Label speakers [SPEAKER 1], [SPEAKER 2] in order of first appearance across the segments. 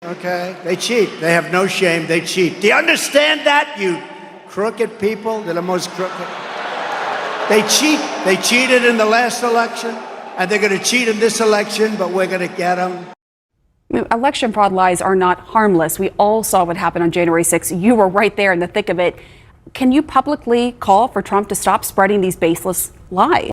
[SPEAKER 1] Okay? They cheat. They have no shame. They cheat. Do you understand that, you crooked people? They're the most crooked. They cheat. They cheated in the last election, and they're going to cheat in this election, but we're going to get them.
[SPEAKER 2] Election fraud lies are not harmless. We all saw what happened on January 6th. You were right there in the thick of it. Can you publicly call for Trump to stop spreading these baseless lies?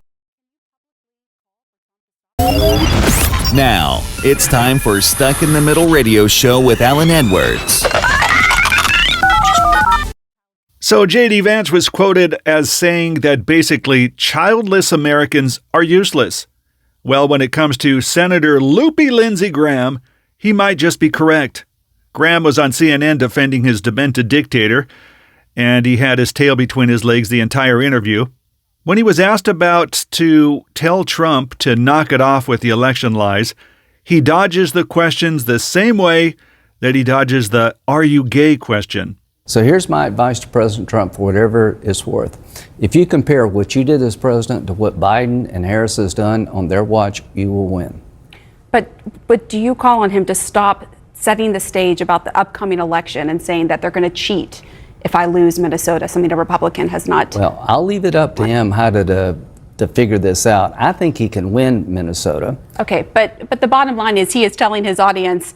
[SPEAKER 3] Now, it's time for Stuck in the Middle radio show with Alan Edwards.
[SPEAKER 4] So JD Vance was quoted as saying that basically childless Americans are useless. Well, when it comes to Senator Loopy Lindsey Graham, he might just be correct. Graham was on CNN defending his demented dictator, and he had his tail between his legs the entire interview. When he was asked about to tell Trump to knock it off with the election lies, he dodges the questions the same way that he dodges the "are you gay" question.
[SPEAKER 5] So here's my advice to President Trump for whatever it's worth. If you compare what you did as president to what Biden and Harris has done on their watch, you will win.
[SPEAKER 2] But do you call on him to stop setting the stage about the upcoming election and saying that they're going to cheat if I lose Minnesota, something a Republican has not?
[SPEAKER 5] Well, I'll leave it up to him how to figure this out. I think he can win Minnesota.
[SPEAKER 2] Okay, but the bottom line is he is telling his audience,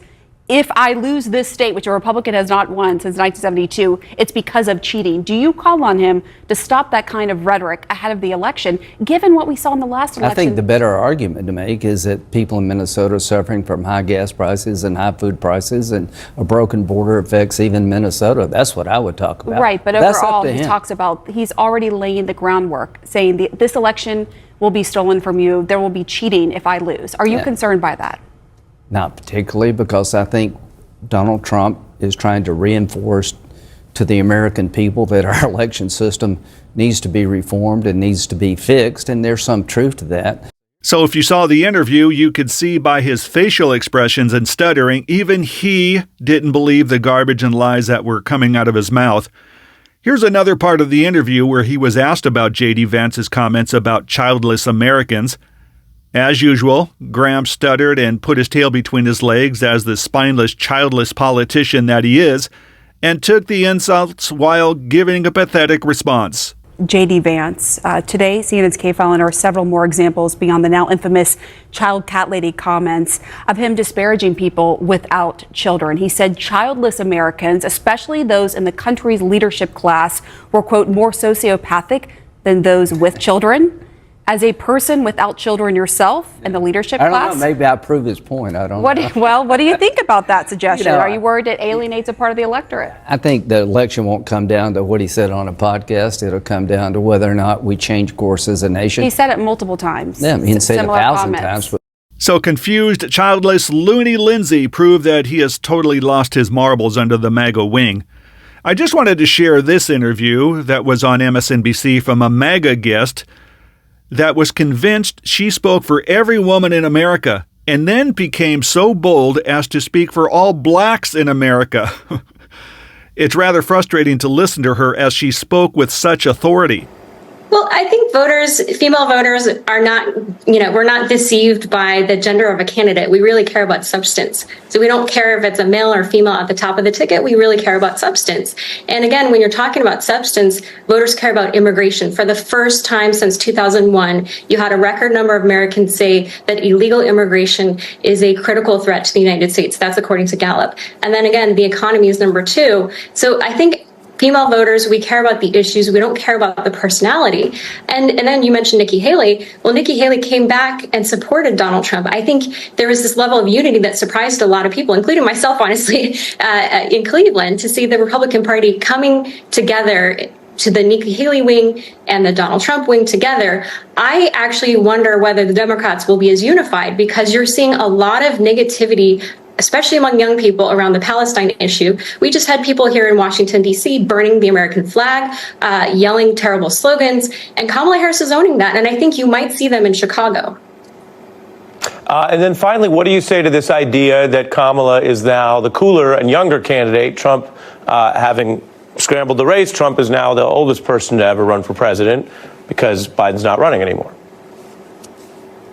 [SPEAKER 2] if I lose this state, which a Republican has not won since 1972, it's because of cheating. Do you call on him to stop that kind of rhetoric ahead of the election, given what we saw in the last election?
[SPEAKER 5] I think the better argument to make is that people in Minnesota are suffering from high gas prices and high food prices, and a broken border affects even Minnesota. That's what I would talk about.
[SPEAKER 2] Right, but overall, he talks about, he's already laying the groundwork, saying this election will be stolen from you. There will be cheating if I lose. Are you concerned by that?
[SPEAKER 5] Not particularly, because I think Donald Trump is trying to reinforce to the American people that our election system needs to be reformed and needs to be fixed, and there's some truth to that.
[SPEAKER 4] So if you saw the interview, you could see by his facial expressions and stuttering, even he didn't believe the garbage and lies that were coming out of his mouth. Here's another part of the interview where he was asked about JD Vance's comments about childless Americans. As usual, Graham stuttered and put his tail between his legs as the spineless, childless politician that he is, and took the insults while giving a pathetic response.
[SPEAKER 2] JD Vance. Today, CNN's Kay Fallon are several more examples beyond the now infamous child cat lady comments of him disparaging people without children. He said childless Americans, especially those in the country's leadership class, were, quote, more sociopathic than those with children. As a person without children yourself in the leadership class?
[SPEAKER 5] I don't know. Maybe I prove his point. I don't know.
[SPEAKER 2] Well, what do you think about that suggestion? Are you worried it alienates a part of the electorate?
[SPEAKER 5] I think the election won't come down to what he said on a podcast. It'll come down to whether or not we change course as a nation.
[SPEAKER 2] He said it multiple times.
[SPEAKER 5] Yeah, he said it 1,000 times.
[SPEAKER 4] So confused, childless Looney Lindsey proved that he has totally lost his marbles under the MAGA wing. I just wanted to share this interview that was on MSNBC from a MAGA guest that was convinced she spoke for every woman in America and then became so bold as to speak for all blacks in America. It's rather frustrating to listen to her as she spoke with such authority.
[SPEAKER 6] Well, I think female voters are not, we're not deceived by the gender of a candidate. We really care about substance. So we don't care if it's a male or female at the top of the ticket. We really care about substance. And again, when you're talking about substance, voters care about immigration. For the first time since 2001, you had a record number of Americans say that illegal immigration is a critical threat to the United States. That's according to Gallup. And then again, the economy is number 2. So I think female voters, we care about the issues. We don't care about the personality. And then you mentioned Nikki Haley. Well, Nikki Haley came back and supported Donald Trump. I think there was this level of unity that surprised a lot of people, including myself, honestly, in Cleveland, to see the Republican Party coming together to the Nikki Haley wing and the Donald Trump wing together. I actually wonder whether the Democrats will be as unified, because you're seeing a lot of negativity, especially among young people, around the Palestine issue. We just had people here in Washington, D.C. burning the American flag, yelling terrible slogans, and Kamala Harris is owning that. And I think you might see them in Chicago.
[SPEAKER 7] And then finally, what do you say to this idea that Kamala is now the cooler and younger candidate? Trump having scrambled the race, Trump is now the oldest person to ever run for president because Biden's not running anymore.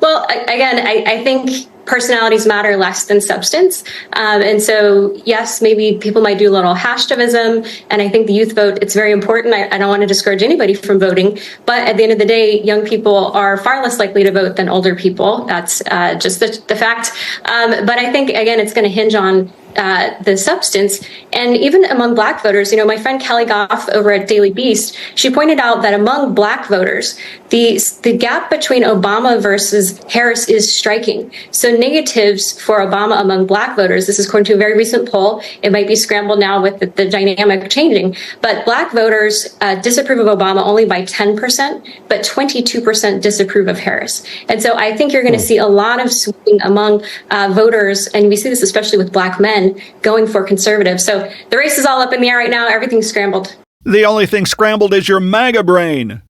[SPEAKER 6] Well, again, I think personalities matter less than substance. And so, yes, maybe people might do a little hashtavism. And I think the youth vote, it's very important. I don't want to discourage anybody from voting. But at the end of the day, young people are far less likely to vote than older people. That's just the fact. But I think, again, it's going to hinge on the substance. And even among Black voters, my friend Kelly Goff over at Daily Beast, she pointed out that among Black voters, the gap between Obama versus Harris is striking. So negatives for Obama among Black voters, this is according to a very recent poll, it might be scrambled now with the dynamic changing, but Black voters disapprove of Obama only by 10%, but 22% disapprove of Harris. And so I think you're going to see a lot of swing among voters, and we see this especially with Black men, going for conservative. So the race is all up in the air right now. Everything's scrambled.
[SPEAKER 4] The only thing scrambled is your MAGA brain.